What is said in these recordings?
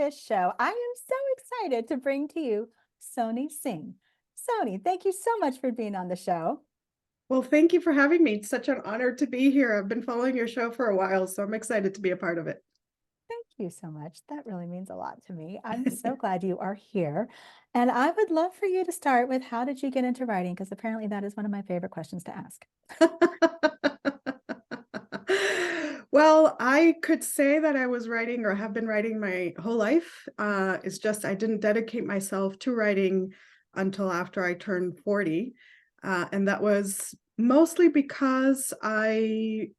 this show, I am so excited to bring to you Sonee Singh. Sonee, thank you so much for being on the show. Well, thank you for having me. It's such an honor to be here. I've been following your show for a while, so I'm excited to be a part of it. Thank you so much. That really means a lot to me. I'm so glad you are here. And I would love for you to start with how did you get into writing? Because apparently that is one of my favorite questions to ask. Well, I could say that I was writing or have been writing my whole life. It's just I didn't dedicate myself to writing until after I turned 40. And that was mostly because I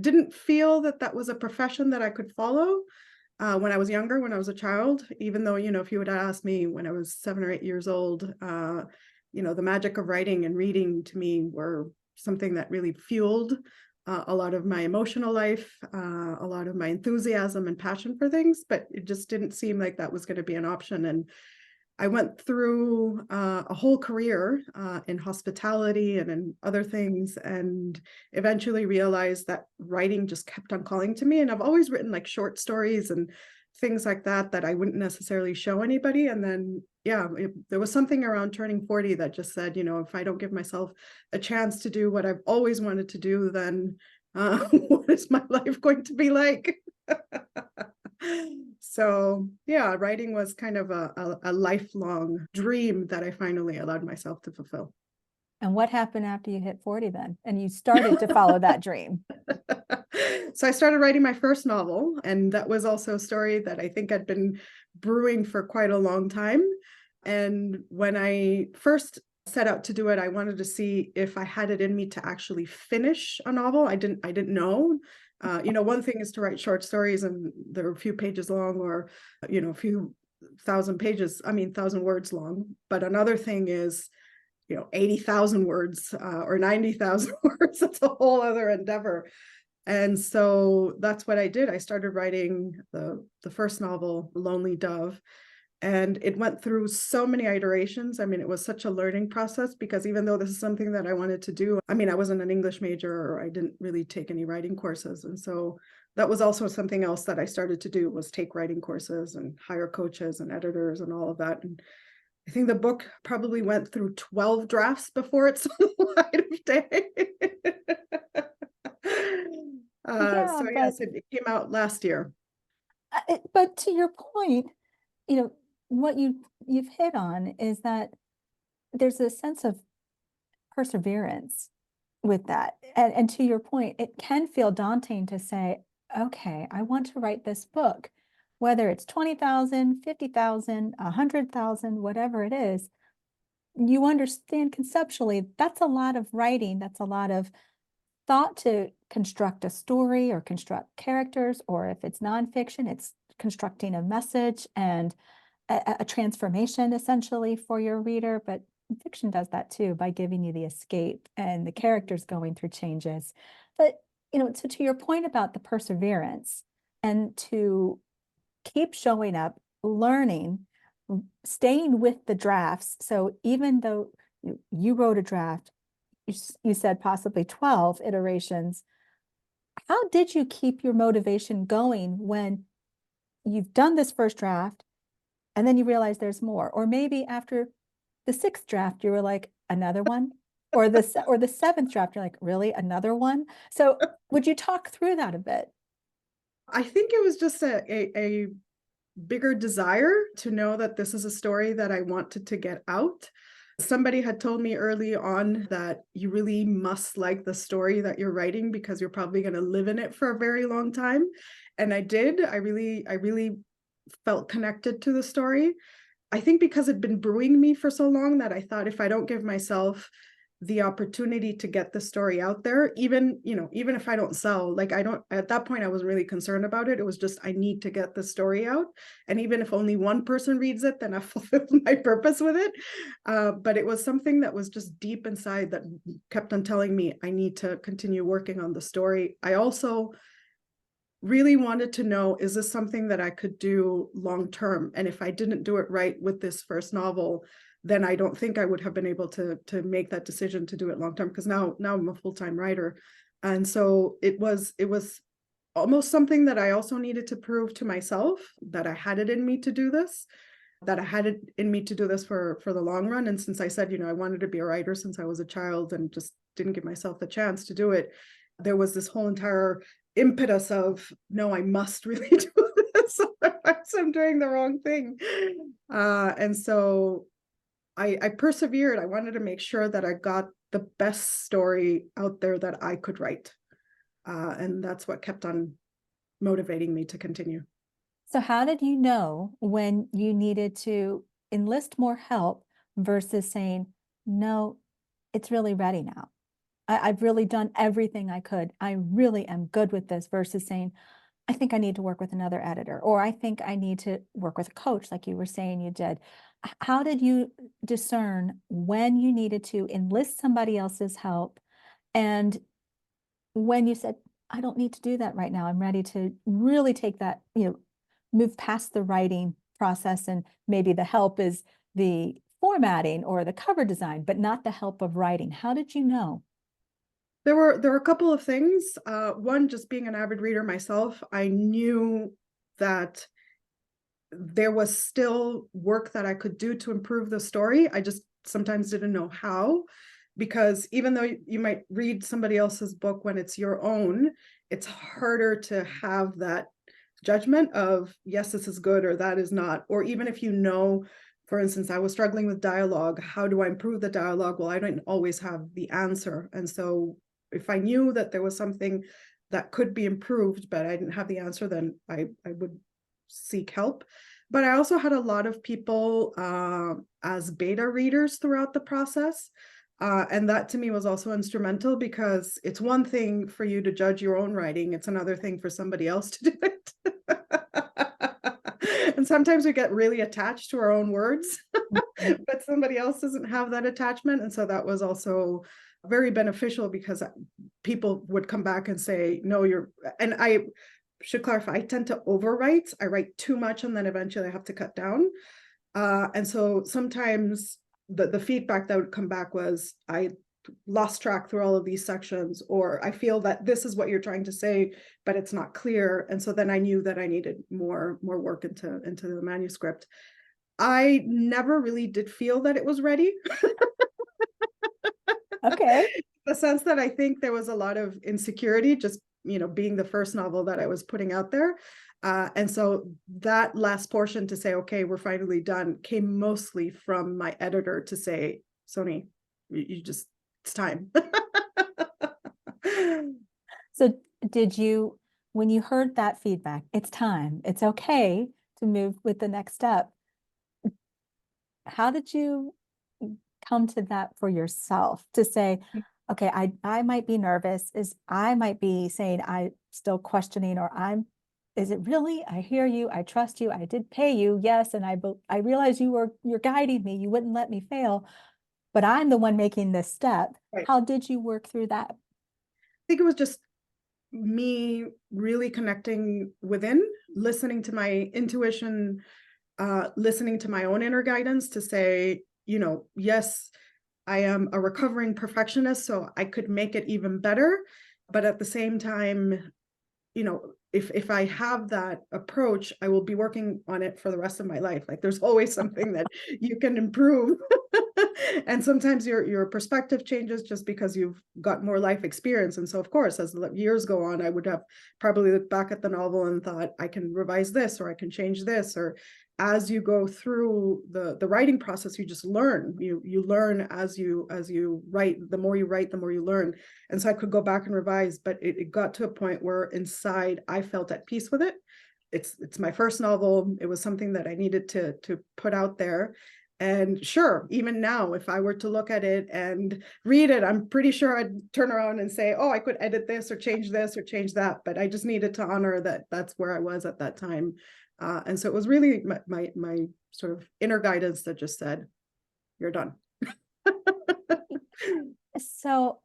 didn't feel that that was a profession that I could follow when I was younger, when I was a child, even though, if you would ask me when I was 7 or 8 years old, the magic of writing and reading to me were something that really fueled a lot of my emotional life, a lot of my enthusiasm and passion for things, but it just didn't seem like that was going to be an option. And I went through a whole career in hospitality and in other things, and eventually realized that writing just kept on calling to me. And I've always written like short stories and things like that I wouldn't necessarily show anybody. And then, there was something around turning 40 that just said, if I don't give myself a chance to do what I've always wanted to do, then what is my life going to be like? So yeah, writing was kind of a lifelong dream that I finally allowed myself to fulfill. And what happened after you hit 40 then? And you started to follow that dream. So I started writing my first novel, and that was also a story that I think had been brewing for quite a long time. And when I first set out to do it, I wanted to see if I had it in me to actually finish a novel. I didn't know. One thing is to write short stories and they're a few pages long, or a few thousand pages, thousand words long. But another thing is 80,000 words or 90,000 words. That's a whole other endeavor. And so that's what I did. I started writing the first novel, Lonely Dove, and it went through so many iterations. It was such a learning process because even though this is something that I wanted to do, I wasn't an English major, or I didn't really take any writing courses. And so that was also something else that I started to do, was take writing courses and hire coaches and editors and all of that. And I think the book probably went through 12 drafts before it saw the light of day. Yeah, So but yes, it came out last year. but to your point, you know, what you've hit on is that there's a sense of perseverance with that. And to your point, it can feel daunting to say, okay, I want to write this book, whether it's 20,000, 50,000, 100,000, whatever it is. You understand conceptually that's a lot of writing, that's a lot of thought to construct a story or construct characters, or if it's nonfiction, it's constructing a message and a transformation essentially for your reader. But fiction does that too by giving you the escape and the characters going through changes. But, so to your point about the perseverance and to keep showing up, learning, staying with the drafts. So even though you wrote a draft, you said possibly 12 iterations. How did you keep your motivation going when you've done this first draft and then you realize there's more? Or maybe after the sixth draft, you were like, another one? Or the seventh draft, you're like, really, another one? So would you talk through that a bit? I think it was just a bigger desire to know that this is a story that I wanted to get out. Somebody had told me early on that you really must like the story that you're writing because you're probably going to live in it for a very long time. And I did. I really felt connected to the story. I think because it'd been brewing me for so long that I thought if I don't give myself the opportunity to get the story out there, even if I don't sell, like I don't, at that point I wasn't really concerned about it. It was just I need to get the story out, and even if only one person reads it, then I fulfilled my purpose with it. But it was something that was just deep inside that kept on telling me I need to continue working on the story. I also really wanted to know, is this something that I could do long term? And if I didn't do it right with this first novel, then I don't think I would have been able to make that decision to do it long term, because now I'm a full-time writer. And so it was almost something that I also needed to prove to myself, that I had it in me to do this, that I had it in me to do this for the long run. And since I said, I wanted to be a writer since I was a child and just didn't give myself the chance to do it, there was this whole entire impetus of, no, I must really do this. Otherwise I'm doing the wrong thing. And so I persevered. I wanted to make sure that I got the best story out there that I could write. And that's what kept on motivating me to continue. So how did you know when you needed to enlist more help versus saying, no, it's really ready now? I've really done everything I could. I really am good with this versus saying, I think I need to work with another editor, or I think I need to work with a coach, like you were saying you did. How did you discern when you needed to enlist somebody else's help and when you said, I don't need to do that right now. I'm ready to really take that, move past the writing process, and maybe the help is the formatting or the cover design, but not the help of writing. How did you know? There were a couple of things. One, just being an avid reader myself, I knew that there was still work that I could do to improve the story. I just sometimes didn't know how, because even though you might read somebody else's book when it's your own, it's harder to have that judgment of, yes, this is good or that is not. Or even if for instance, I was struggling with dialogue, how do I improve the dialogue? Well, I don't always have the answer. And so if I knew that there was something that could be improved, but I didn't have the answer, then I would seek help. But I also had a lot of people as beta readers throughout the process. And that to me was also instrumental, because it's one thing for you to judge your own writing. It's another thing for somebody else to do it. And sometimes we get really attached to our own words, but somebody else doesn't have that attachment. And so that was also very beneficial, because people would come back and say, no, and I should clarify, I tend to overwrite. I write too much and then eventually I have to cut down. And so sometimes the feedback that would come back was, I lost track through all of these sections, or I feel that this is what you're trying to say, but it's not clear. And so then I knew that I needed more work into the manuscript. I never really did feel that it was ready. Okay. The sense that I think there was a lot of insecurity, just being the first novel that I was putting out there. And so that last portion to say, okay, we're finally done, came mostly from my editor to say, Sonee, it's time. So when you heard that feedback, it's time, it's okay to move with the next step, how did you come to that for yourself to say, okay, I might be nervous, I might be saying I'm still questioning, or is it really, I hear you, I trust you, I did pay you, yes, and I realize you're guiding me, you wouldn't let me fail, but I'm the one making this step. Right. How did you work through that? I think it was just me really connecting within, listening to my intuition, listening to my own inner guidance to say, yes, I am a recovering perfectionist, so I could make it even better. But at the same time, if I have that approach, I will be working on it for the rest of my life. Like, there's always something that you can improve. And sometimes your perspective changes just because you've got more life experience. And so, of course, as the years go on, I would have probably looked back at the novel and thought, I can revise this, or I can change this. Or as you go through the writing process, you just learn. You learn as you write. The more you write, the more you learn. And so I could go back and revise, but it got to a point where inside I felt at peace with it. It's my first novel. It was something that I needed to put out there. And sure, even now, if I were to look at it and read it, I'm pretty sure I'd turn around and say, oh, I could edit this or change that. But I just needed to honor that that's where I was at that time. And so it was really my sort of inner guidance that just said, you're done. So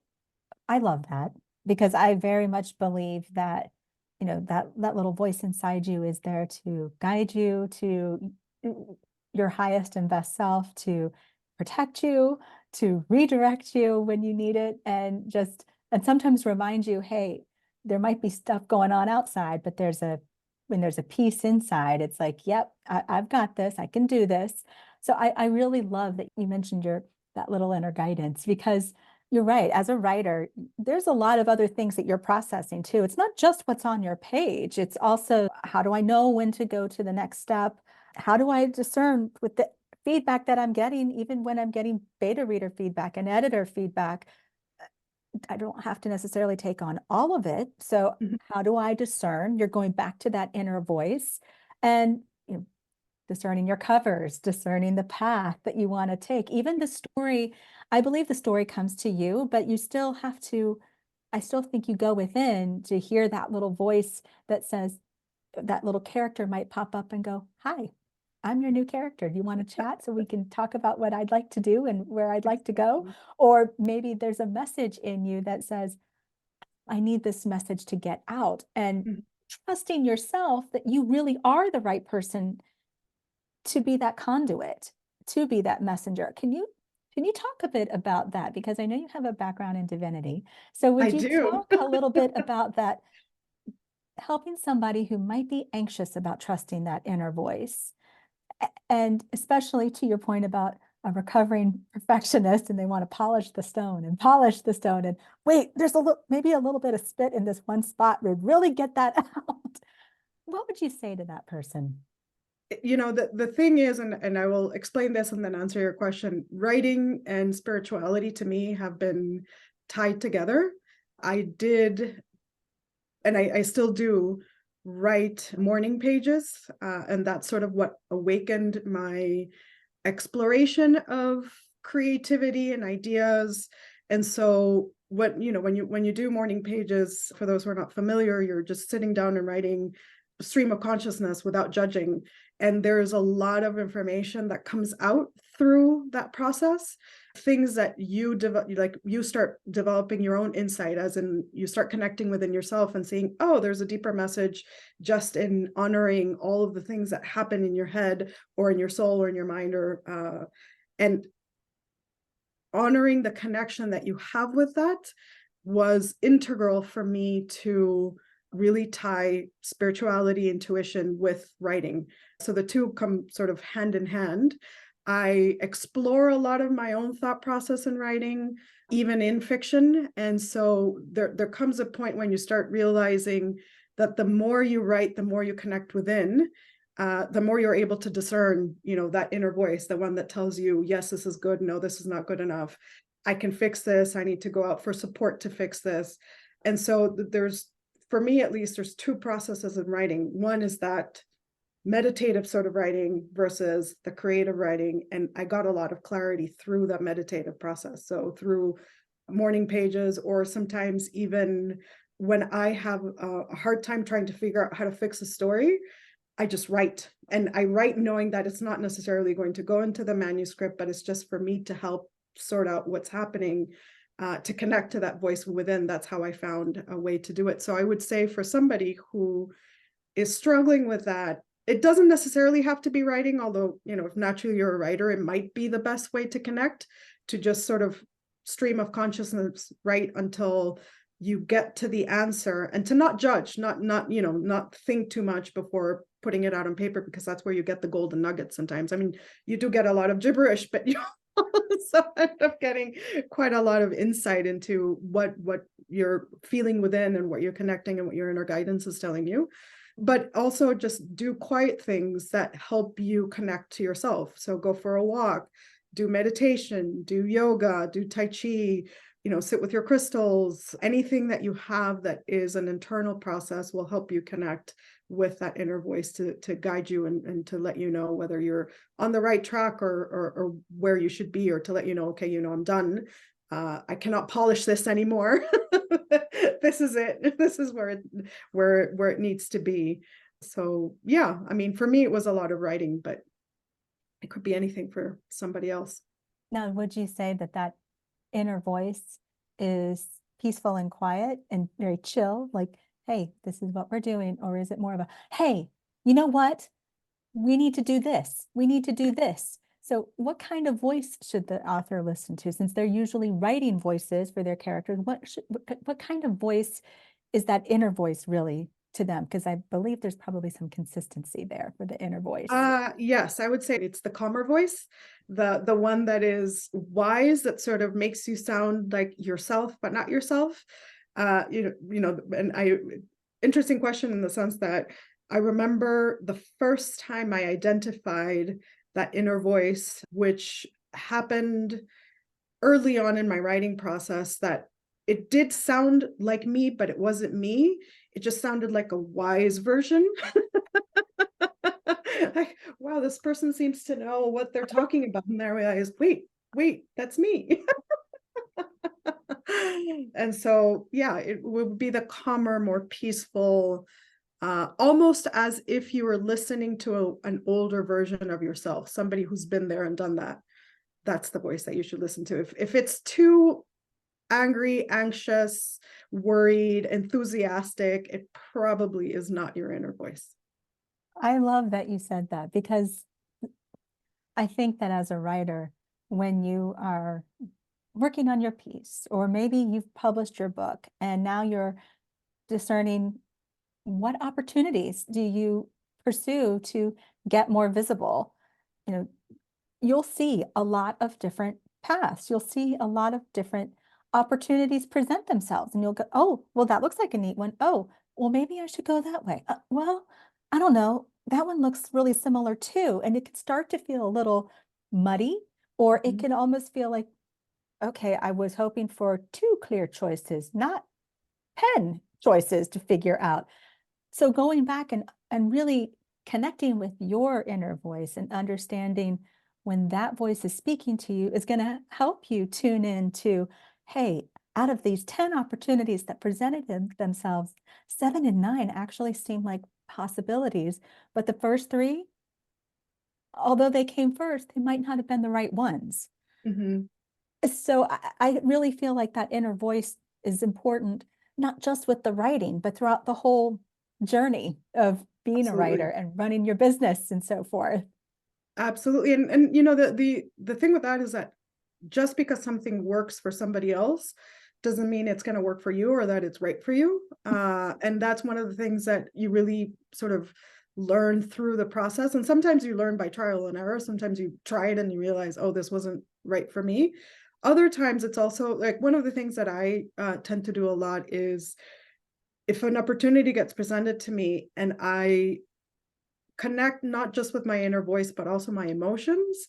I love that, because I very much believe that, that little voice inside you is there to guide you to your highest and best self, to protect you, to redirect you when you need it, and sometimes remind you, hey, there might be stuff going on outside, but when there's a peace inside, it's like, yep, I've got this, I can do this. So I really love that you mentioned that little inner guidance, because you're right. As a writer, there's a lot of other things that you're processing too. It's not just what's on your page. It's also, how do I know when to go to the next step? How do I discern with the feedback that I'm getting, even when I'm getting beta reader feedback and editor feedback? I don't have to necessarily take on all of it. So Mhm. how do I discern? You're going back to that inner voice, and discerning your covers, discerning the path that you want to take. Even the story, I believe the story comes to you, but you still have to, I still think you go within to hear that little voice that says, that little character might pop up and go, "Hi, I'm your new character. Do you want to chat so we can talk about what I'd like to do and where I'd like to go?" Exactly. Or maybe there's a message in you that says, "I need this message to get out." And Mhm. trusting yourself that you really are the right person to be that conduit, to be that messenger. Can you talk a bit about that? Because I know you have a background in divinity. So I would you do. talk a little bit about that, helping somebody who might be anxious about trusting that inner voice? And especially to your point about a recovering perfectionist, and they want to polish the stone and polish the stone, and wait, there's maybe a little bit of spit in this one spot. We'd really get that out. What would you say to that person? The thing is, and I will explain this and then answer your question, writing and spirituality to me have been tied together. I did, and I still do, write morning pages, and that's sort of what awakened my exploration of creativity and ideas. And so when you do morning pages, for those who are not familiar, you're just sitting down and writing a stream of consciousness without judging. And there's a lot of information that comes out through that process, things that you develop, like you start developing your own insight, as in you start connecting within yourself and seeing, oh, there's a deeper message just in honoring all of the things that happen in your head or in your soul or in your mind, or and honoring the connection that you have with that was integral for me to really tie spirituality, intuition with writing. So the two come sort of hand in hand. I explore a lot of my own thought process in writing, even in fiction. And so there comes a point when you start realizing that the more you write, the more you connect within, the more you're able to discern, that inner voice, the one that tells you, yes, this is good. No, this is not good enough. I can fix this. I need to go out for support to fix this. And so for me at least, there's two processes in writing. One is that meditative sort of writing versus the creative writing. And I got a lot of clarity through that meditative process. So through morning pages, or sometimes even when I have a hard time trying to figure out how to fix a story, I just write. And I write knowing that it's not necessarily going to go into the manuscript, but it's just for me to help sort out what's happening, to connect to that voice within. That's how I found a way to do it. So I would say for somebody who is struggling with that, it doesn't necessarily have to be writing, although, if naturally you're a writer, it might be the best way to connect, to just sort of stream of consciousness, write until you get to the answer, and to not judge, not think too much before putting it out on paper, because that's where you get the golden nuggets sometimes. I mean, you do get a lot of gibberish, but you also end up getting quite a lot of insight into what you're feeling within, and what you're connecting, and what your inner guidance is telling you. But also just do quiet things that help you connect to yourself. So go for a walk, do meditation, do yoga, do tai chi, sit with your crystals. Anything that you have that is an internal process will help you connect with that inner voice to guide you, and to let you know whether you're on the right track, or where you should be, or to let you know, okay, I'm done. I cannot polish this anymore. This is it. This is where it needs to be. So yeah, I mean, for me, it was a lot of writing, but it could be anything for somebody else. Now, would you say that inner voice is peaceful and quiet and very chill, like, hey, this is what we're doing? Or is it more of a, hey, you know what? We need to do this. We need to do this. So what kind of voice should the author listen to? Since they're usually writing voices for their characters, what kind of voice is that inner voice really to them? Because I believe there's probably some consistency there for the inner voice. Yes, I would say it's the calmer voice, the one that is wise, that sort of makes you sound like yourself, but not yourself. And interesting question in the sense that I remember the first time I identified that inner voice, which happened early on in my writing process, that it did sound like me, but it wasn't me. It just sounded like a wise version. Like, wow, this person seems to know what they're talking about. And there I realized, wait, that's me. And so, yeah, it would be the calmer, more peaceful, almost as if you were listening to an older version of yourself, somebody who's been there and done that. That's the voice that you should listen to. If it's too angry, anxious, worried, enthusiastic, it probably is not your inner voice. I love that you said that, because I think that as a writer, when you are working on your piece, or maybe you've published your book and now you're discerning what opportunities do you pursue to get more visible, you know, you'll see a lot of different paths. You'll see a lot of different opportunities present themselves, and you'll go, oh, well, that looks like a neat one. Oh, well, maybe I should go that way. Well, I don't know. That one looks really similar too. And it can start to feel a little muddy, or it Mhm. can almost feel like, okay, I was hoping for two clear choices, not 10 choices to figure out. So going back and really connecting with your inner voice and understanding when that voice is speaking to you is going to help you tune in to, hey, out of these 10 opportunities that presented themselves, 7 and 9 actually seem like possibilities, but the first three, although they came first, they might not have been the right ones. Mhm. So I really feel like that inner voice is important, not just with the writing, but throughout the whole journey of being a writer Absolutely. and running your business and so forth. Absolutely. And the thing with that is that just because something works for somebody else doesn't mean it's going to work for you or that it's right for you. And that's one of the things that you really sort of learn through the process. And sometimes you learn by trial and error. Sometimes you try it and you realize, oh, this wasn't right for me. Other times it's also like one of the things that I tend to do a lot is if an opportunity gets presented to me and I connect not just with my inner voice, but also my emotions,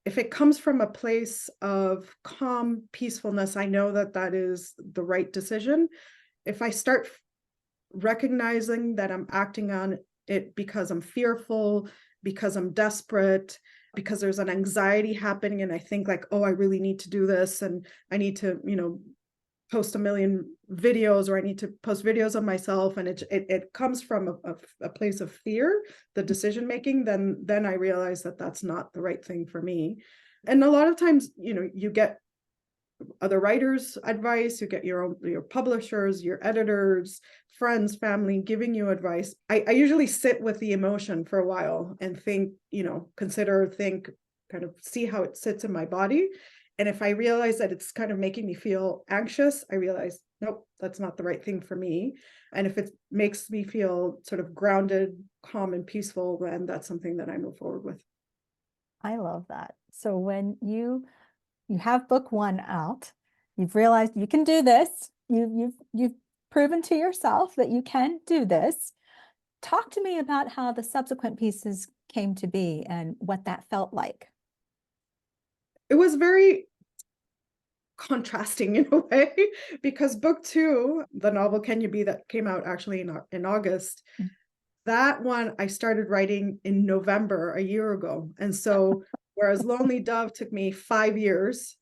if it comes from a place of calm peacefulness, I know that that is the right decision. If I start recognizing that I'm acting on it because I'm fearful, because I'm desperate, because there's an anxiety happening, and I think like, oh, I really need to do this, and I need to, post a million videos, or I need to post videos of myself, and it comes from a place of fear, the decision making, then I realize that that's not the right thing for me. And a lot of times, you get other writers' advice, you get your publishers, your editors, friends, family giving you advice. I usually sit with the emotion for a while and think, consider, think, kind of see how it sits in my body. And if I realize that it's kind of making me feel anxious, I realize, nope, that's not the right thing for me. And if it makes me feel sort of grounded, calm, and peaceful, then that's something that I move forward with. I love that. So when you have book one out, you've realized you can do this. You've proven to yourself that you can do this. Talk to me about how the subsequent pieces came to be and what that felt like. It was very contrasting in a way because book two, the novel Can You Be, that came out actually in August, that one I started writing in November a year ago. And so whereas Lonely Dove took me 5 years,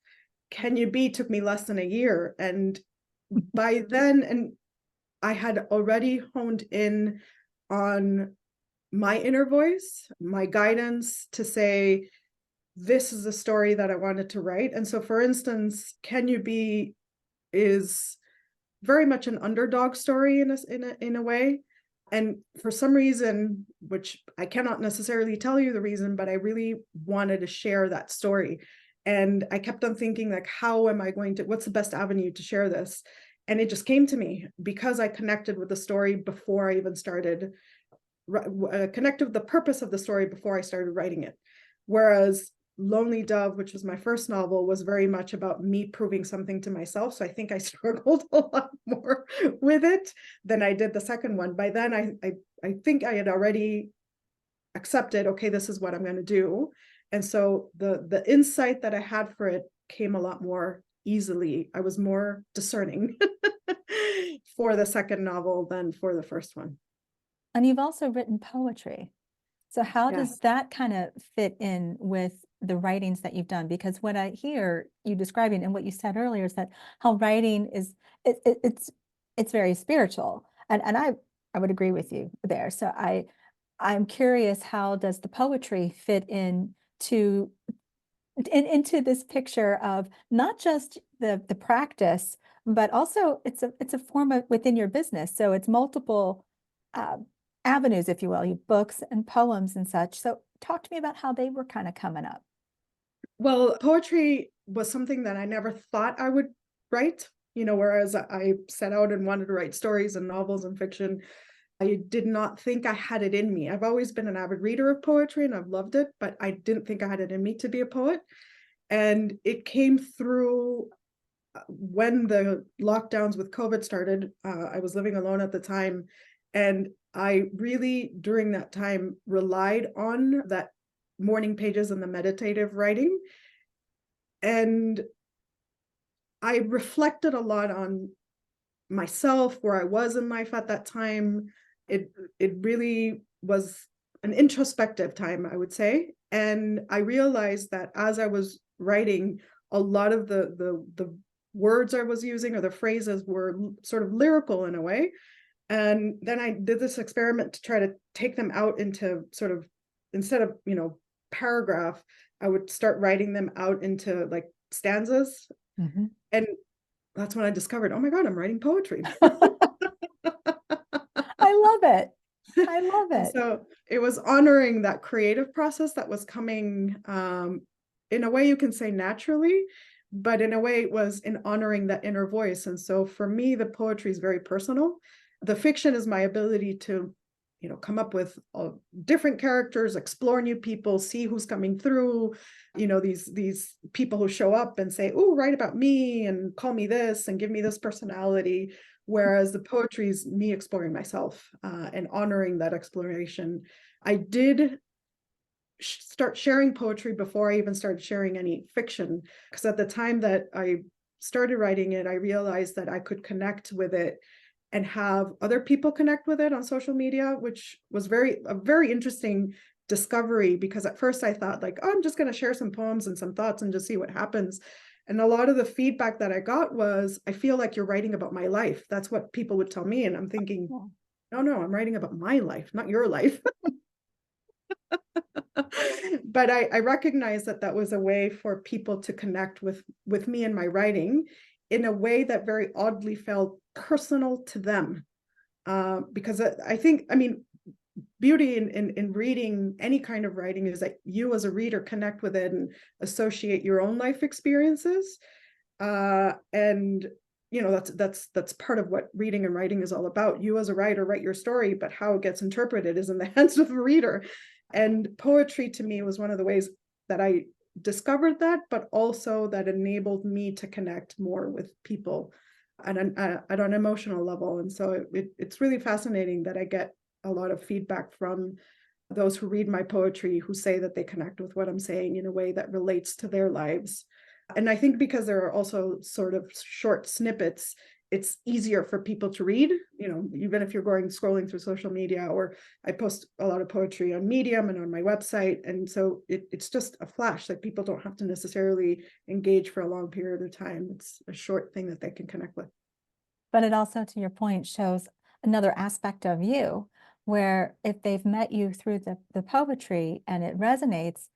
Can You Be took me less than a year. And by then, and I had already honed in on my inner voice, my guidance to say, this is the story that I wanted to write. And so, for instance, Can You Be is very much an underdog story in a way. And for some reason, which I cannot necessarily tell you the reason, but I really wanted to share that story. And I kept on thinking, like, how am I going to, what's the best avenue to share this? And it just came to me because I connected with the story before I even started, connected with the purpose of the story before I started writing it. Whereas Lonely Dove, which was my first novel, was very much about me proving something to myself. So I think I struggled a lot more with it than I did the second one. By then, I think I had already accepted, okay, this is what I'm going to do. And so the insight that I had for it came a lot more easily. I was more discerning for the second novel than for the first one. And you've also written poetry. So how does Yes. that kind of fit in with the writings that you've done? Because what I hear you describing and what you said earlier is that how writing is it's very spiritual. And I would agree with you there. So I'm curious, how does the poetry fit into this picture of not just the practice, but also it's a form of within your business. So it's multiple uh, avenues, if you will, you books and poems and such. So talk to me about how they were kind of coming up. Well, poetry was something that I never thought I would write, whereas I set out and wanted to write stories and novels and fiction. I did not think I had it in me. I've always been an avid reader of poetry and I've loved it, but I didn't think I had it in me to be a poet. And it came through when the lockdowns with COVID started. I was living alone at the time. And I really, during that time, relied on that morning pages and the meditative writing. And I reflected a lot on myself, where I was in life at that time. It really was an introspective time, I would say. And I realized that as I was writing, a lot of the words I was using or the phrases were sort of lyrical in a way. And then I did this experiment to try to take them out into sort of, instead of, paragraph, I would start writing them out into like stanzas. Mhm. And that's when I discovered, oh my God, I'm writing poetry. I love it. I love And it. so it was honoring that creative process that was coming, in a way you can say naturally, but in a way it was in honoring that inner voice. And so for me, the poetry is very personal. The fiction is my ability to, come up with different characters, explore new people, see who's coming through, these people who show up and say, oh, write about me and call me this and give me this personality. Whereas the poetry is me exploring myself, and honoring that exploration. I did start sharing poetry before I even started sharing any fiction, because at the time that I started writing it, I realized that I could connect with it and have other people connect with it on social media, which was a very interesting discovery, because at first I thought like, oh, I'm just going to share some poems and some thoughts and just see what happens. And a lot of the feedback that I got was, I feel like you're writing about my life. That's what people would tell me. And I'm thinking, no, I'm writing about my life, not your life. But I recognize that that was a way for people to connect with me and my writing in a way that very oddly felt personal to them. Because I think, I mean, beauty in reading any kind of writing is that you as a reader connect with it and associate your own life experiences. And that's part of what reading and writing is all about. You as a writer write your story, but how it gets interpreted is in the hands of the reader. And poetry to me was one of the ways that I discovered that, but also that enabled me to connect more with people at an emotional level. And so it's really fascinating that I get a lot of feedback from those who read my poetry, who say that they connect with what I'm saying in a way that relates to their lives. And I think because there are also sort of short snippets, it's easier for people to read, even if you're scrolling through social media, or I post a lot of poetry on Medium and on my website. And so it's just a flash that people don't have to necessarily engage for a long period of time. It's a short thing that they can connect with. But it also, to your point, shows another aspect of you, where if they've met you through the poetry and it resonates,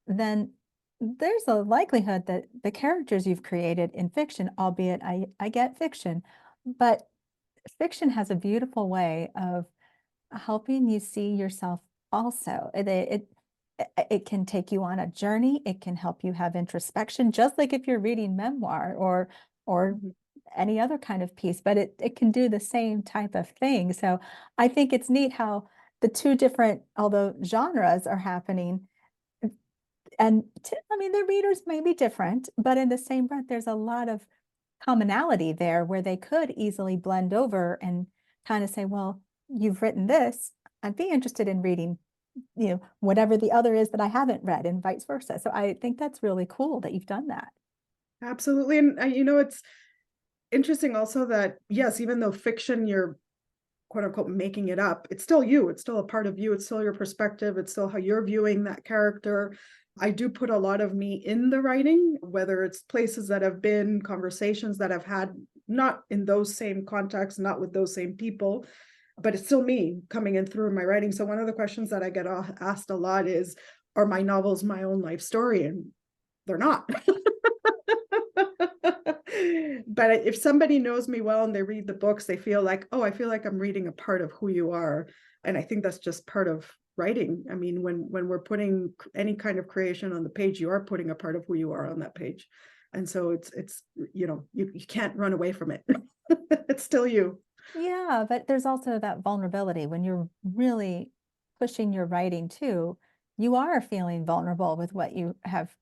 then there's a likelihood that the characters you've created in fiction, albeit I get fiction, but fiction has a beautiful way of helping you see yourself also. It can take you on a journey. It can help you have introspection, just like if you're reading memoir or any other kind of piece, but it can do the same type of thing. So I think it's neat how the two different, although genres are happening, and I mean, the readers may be different, but in the same breath, there's a lot of commonality there where they could easily blend over and kind of say, well, you've written this. I'd be interested in reading, whatever the other is that I haven't read, and vice versa. So I think that's really cool that you've done that. Absolutely. And it's interesting also that, yes, even though fiction, you're quote unquote making it up, it's still you, it's still a part of you, it's still your perspective, it's still how you're viewing that character. I do put a lot of me in the writing, whether it's places that have been, conversations that I've had, not in those same contexts, not with those same people, but it's still me coming in through my writing. So one of the questions that I get asked a lot is, are my novels my own life story? And they're not. But if somebody knows me well and they read the books, they feel like, oh, I feel like I'm reading a part of who you are. And I think that's just part of writing. I mean, when we're putting any kind of creation on the page, you are putting a part of who you are on that page. And so it's you can't run away from it. It's still you. Yeah, but there's also that vulnerability when you're really pushing your writing too. You are feeling vulnerable with what you have,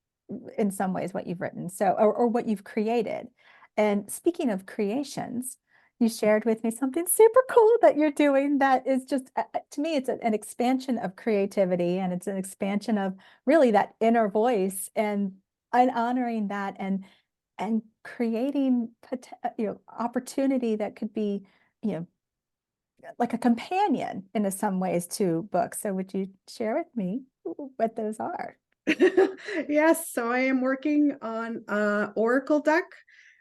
in some ways, what you've written, so or what you've created. And speaking of creations, you shared with me something super cool that you're doing that is just, to me, it's an expansion of creativity, and it's an expansion of really that inner voice, and honoring that, and creating opportunity that could be, you know, like a companion in some ways to books. So would you share with me what those are? Yes, so I am working on Oracle deck.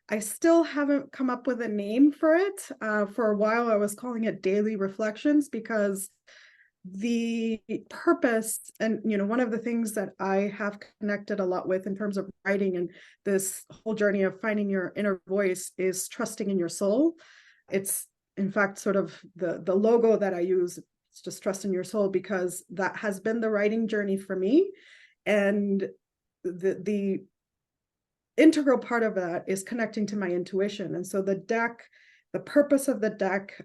I still haven't come up with a name for it. For a while, I was calling it Daily Reflections because the purpose, and one of the things that I have connected a lot with in terms of writing and this whole journey of finding your inner voice, is trusting in your soul. It's in fact sort of the logo that I use. It's just trust in your soul, because that has been the writing journey for me. And the integral part of that is connecting to my intuition. And so the purpose of the deck,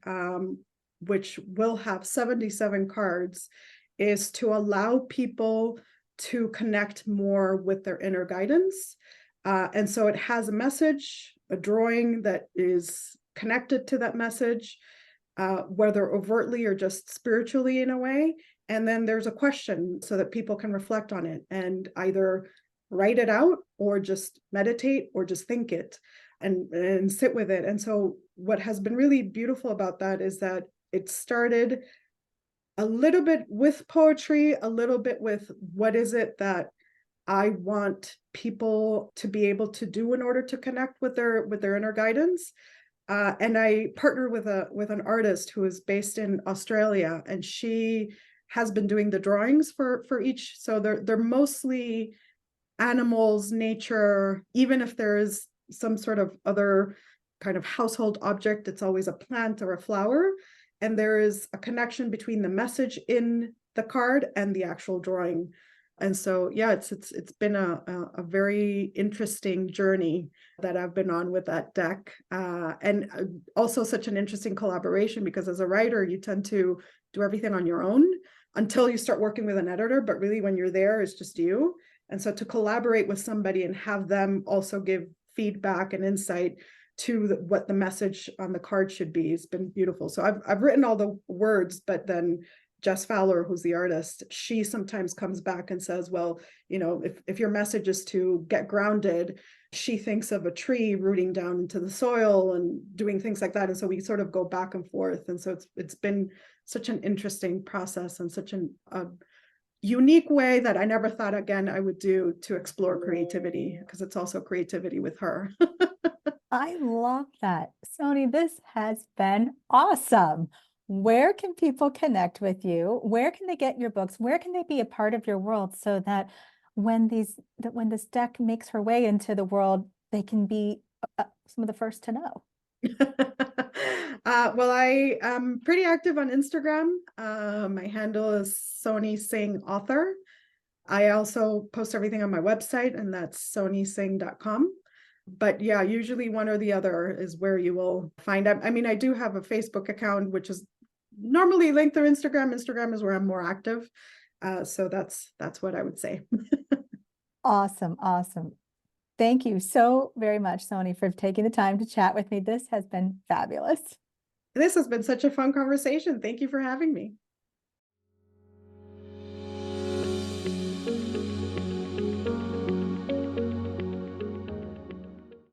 which will have 77 cards, is to allow people to connect more with their inner guidance. And so it has a message, a drawing that is connected to that message, whether overtly or just spiritually in a way. And then there's a question so that people can reflect on it and either write it out or just meditate or just think it and sit with it. And so what has been really beautiful about that is that it started a little bit with poetry, a little bit with what is it that I want people to be able to do in order to connect with their inner guidance. And I partner with an artist who is based in Australia, and she has been doing the drawings for each. So they're mostly animals, nature. Even if there is some sort of other kind of household object, it's always a plant or a flower. And there is a connection between the message in the card and the actual drawing. And so, yeah, it's been a very interesting journey that I've been on with that deck. And also such an interesting collaboration, because as a writer, you tend to do everything on your own until you start working with an editor. But really, when you're there, it's just you. And so to collaborate with somebody and have them also give feedback and insight to what the message on the card should be has been beautiful. So I've written all the words, but then Jess Fowler, who's the artist, she sometimes comes back and says, well, if your message is to get grounded, she thinks of a tree rooting down into the soil and doing things like that. And so we sort of go back and forth. And so it's been such an interesting process and such a unique way that I never thought again I would do to explore creativity, because it's also creativity with her. I love that. Sonee, this has been awesome. Where can people connect with you? Where can they get your books? Where can they be a part of your world so that when this deck makes her way into the world, they can be some of the first to know? Well, I am pretty active on Instagram. My handle is Sonee Singh author. I also post everything on my website, and that's soneesingh.com. But yeah, usually one or the other is where you will find out. I mean, I do have a Facebook account, which is normally linked through Instagram. Instagram is where I'm more active. So that's what I would say. Awesome, awesome. Thank you so very much, Sonee, for taking the time to chat with me. This has been fabulous. This has been such a fun conversation. Thank you for having me.